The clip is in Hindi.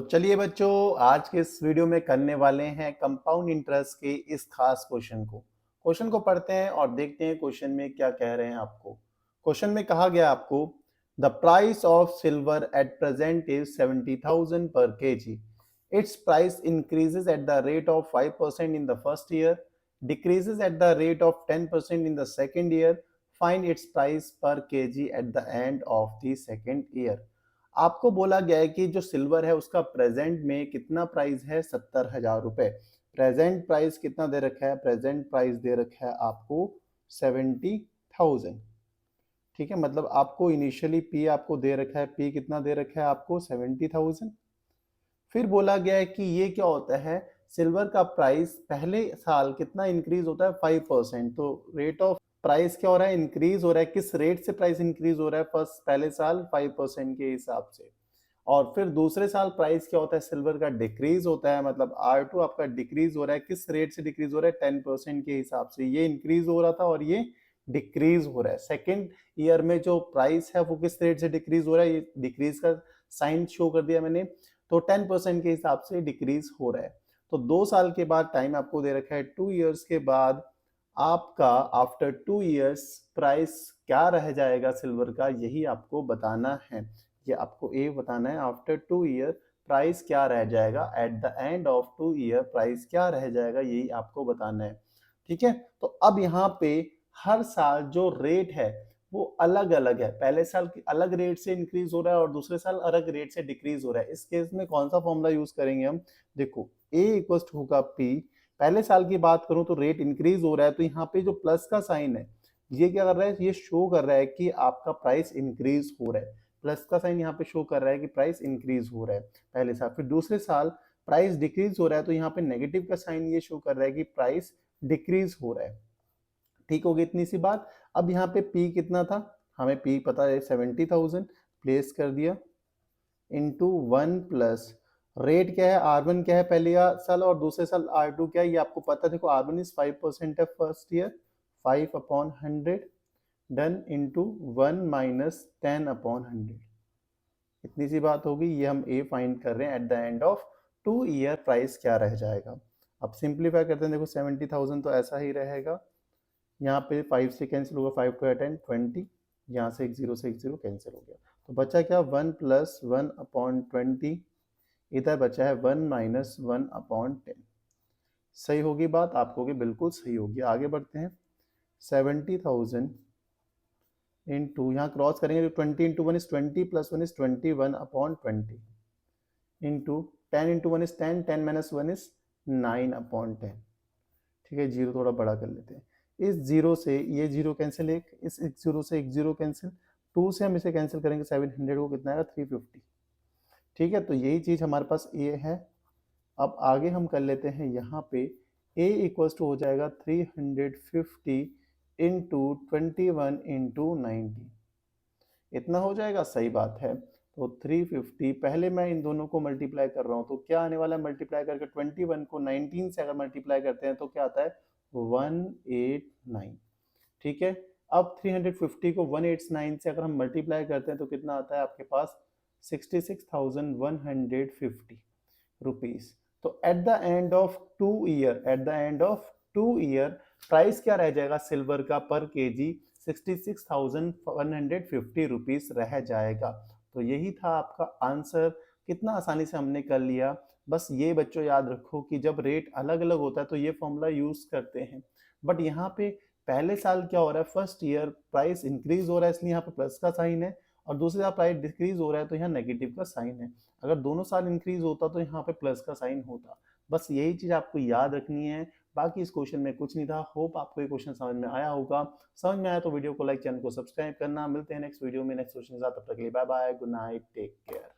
तो चलिए बच्चों, आज के इस वीडियो में करने वाले हैं कंपाउंड इंटरेस्ट के इस खास क्वेश्चन को पढ़ते हैं और देखते हैं क्वेश्चन में क्या कह रहे हैं आपको। क्वेश्चन में कहा गया आपको the price of silver at present is 70,000 per KG. Its price increases at the rate of 5% in the first year, decreases at the rate of 10% in the second year. Find its price per KG at the end of the second year. आपको बोला गया है कि जो सिल्वर है उसका प्रेजेंट में कितना प्राइस है, 70,000 रुपए। प्रेजेंट प्राइस कितना दे रखा है, प्रेजेंट प्राइस दे रखा है आपको 70,000। ठीक है, मतलब आपको इनिशियली पी आपको दे रखा है, पी कितना दे रखा है आपको 70,000। फिर बोला गया है कि ये क्या होता है, सिल्वर का प्राइस पहले साल कितना इंक्रीज होता है, 5%। तो रेट ऑफ प्राइस क्या हो रहा है, इंक्रीज हो रहा है। किस रेट से प्राइस इंक्रीज हो रहा है, फर्स्ट पहले साल 5% के हिसाब से। और फिर दूसरे साल प्राइस क्या होता है, सिल्वर का डिक्रीज होता है, मतलब R2 आपका डिक्रीज हो रहा है। किस रेट से डिक्रीज हो रहा है, 10% के हिसाब से। ये इंक्रीज हो रहा था और ये डिक्रीज हो रहा है। सेकेंड ईयर में जो प्राइस है वो किस रेट से डिक्रीज हो रहा है, ये डिक्रीज का साइन शो कर दिया मैंने। तो 10% के हिसाब से डिक्रीज हो रहा है। तो 2 साल के बाद टाइम आपको दे रखा है, 2 ईयर्स के बाद आपका आफ्टर 2 ईयर्स प्राइस क्या रह जाएगा सिल्वर का, यही आपको बताना है। ये आपको ए बताना है, आफ्टर 2 ईयर प्राइस क्या रह जाएगा, eight the end of 2 year price क्या रह जाएगा, यही आपको बताना है। ठीक है, तो अब यहाँ पे हर साल जो रेट है वो अलग अलग है। पहले साल की अलग रेट से इंक्रीज हो रहा है और दूसरे साल अलग रेट से डिक्रीज हो रहा है। इस केस में कौन सा फॉर्मूला यूज करेंगे हम, देखो ए इक्वल टू होगा पी। पहले साल की बात करूं तो रेट इंक्रीज हो रहा है, तो यहाँ पे जो प्लस का साइन है ये क्या कर रहा है, ये शो कर रहा है कि आपका प्राइस इंक्रीज हो रहा है। प्लस का साइन यहाँ पे शो कर रहा है कि प्राइस इंक्रीज हो रहा है पहले साल। फिर दूसरे साल प्राइस डिक्रीज हो रहा है, तो यहाँ पे नेगेटिव का साइन ये शो कर रहा है कि प्राइस डिक्रीज हो रहा है। ठीक होगी इतनी सी बात। अब यहाँ पे P कितना था, हमें P पता है 70,000, प्लेस कर दिया इंटू 1 प्लस रेट क्या है, R1 क्या है पहले साल और दूसरे साल R2 क्या है, ये आपको पता है। देखो R1 इज 5% है first year, 5/100 done into 1 minus 10/100। इतनी सी बात होगी। ये हम ए फाइंड कर रहे हैं, eight the end of 2 year price क्या रह जाएगा। अब सिंप्लीफाई करते हैं, देखो 70,000 तो ऐसा ही रहेगा। यहाँ पे 5 से कैंसिल होगा, 5 को 10 20, यहाँ से एक जीरो कैंसिल हो गया। तो बचा क्या, 1 प्लस 1/20। इधर बचा है 1 माइनस 1/10। सही होगी बात, आपको भी बिल्कुल सही होगी। आगे बढ़ते हैं, 70,000 इंटू यहाँ क्रॉस करेंगे तो 20 into 1 is 20 plus 1 is 21/20 into 10 into 1 is 10, 10 minus 1 is 9/10। ठीक है, जीरो थोड़ा बड़ा कर लेते हैं। इस जीरो से ये जीरो कैंसिल, एक इस एक जीरो से एक जीरो कैंसिल, 2 से हम इसे कैंसिल करेंगे 700 को कितना आएगा 350। ठीक है, तो यही चीज हमारे पास ए है। अब आगे हम कर लेते हैं, यहाँ पे a इक्वल्स टू हो जाएगा 350 इंटू 21 इंटू 90। इतना हो जाएगा, सही बात है। तो 350, पहले मैं इन दोनों को मल्टीप्लाई कर रहा हूँ तो क्या आने वाला है, मल्टीप्लाई करके 21 को 19 से अगर मल्टीप्लाई करते हैं तो क्या आता है 189। ठीक है, अब 350 को 189 से अगर हम मल्टीप्लाई करते हैं तो कितना आता है आपके पास 66,150 रुपीस। तो eight the end of 2 year, eight the end of 2 year price क्या रह जाएगा सिल्वर का पर केजी, 66,150 रुपीस रह जाएगा। तो यही था आपका आंसर। कितना आसानी से हमने कर लिया। बस ये बच्चों याद रखो कि जब रेट अलग अलग होता है तो ये फॉर्मूला यूज करते हैं। बट यहाँ पे पहले साल क्या हो रहा है, फर्स्ट ईयर प्राइस इंक्रीज हो रहा है इसलिए यहाँ पे प्लस का साइन है, और दूसरे साल प्राइस डिक्रीज हो रहा है तो यहाँ नेगेटिव का साइन है। अगर दोनों साल इंक्रीज होता तो यहाँ पे प्लस का साइन होता। बस यही चीज आपको याद रखनी है। बाकी इस क्वेश्चन में कुछ नहीं था। होप आपको ये क्वेश्चन समझ में आया होगा। समझ में आया तो वीडियो को लाइक, चैनल को सब्सक्राइब करना। मिलते हैं नेक्स्ट वीडियो में नेक्स्ट क्वेश्चन के साथ। तब तक के लिए bye bye, good night, take care.